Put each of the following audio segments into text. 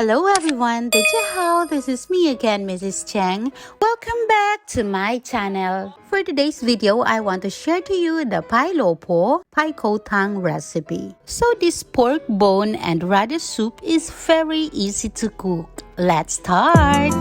Hello everyone, How? This is me again, Mrs. Cheng. Welcome back to my channel. For today's video, I want to share to you the白楼婆排骨汤recipe. So this pork bone and radish soup is very easy to cook. Let's start!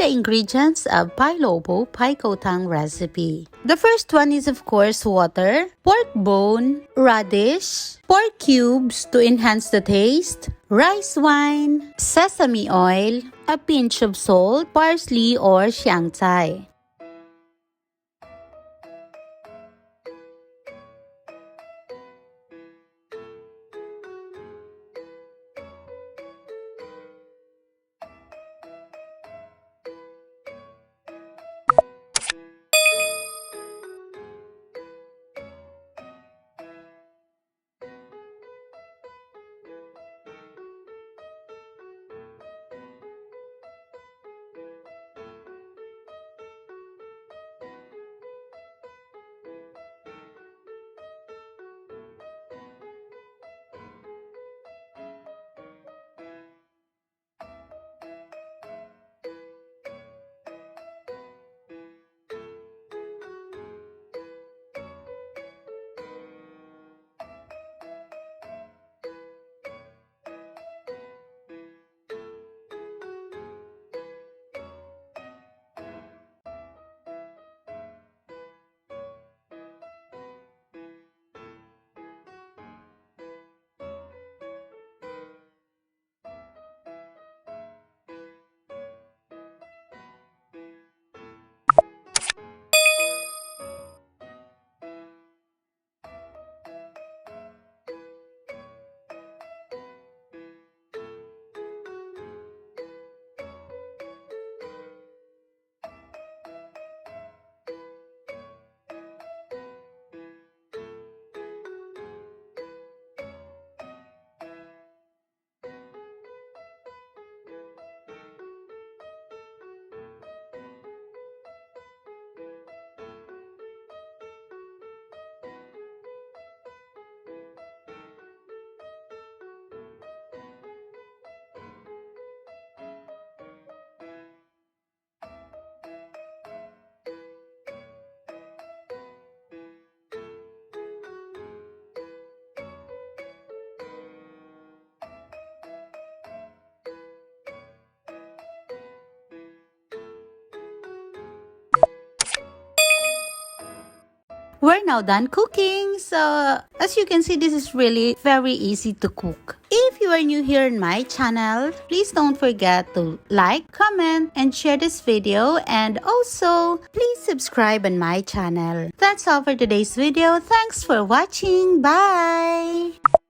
The ingredients of 白楼婆排骨汤 recipe. The first one is of course water, pork bone, radish, pork cubes to enhance the taste, rice wine, sesame oil, a pinch of salt, parsley or xiangcai. We're now done cooking. So as you can see, this is really very easy to cook. If you are new here in my channel, please don't forget to like, comment, and share this video. And also, please subscribe on my channel. That's all for today's video. Thanks for watching. Bye!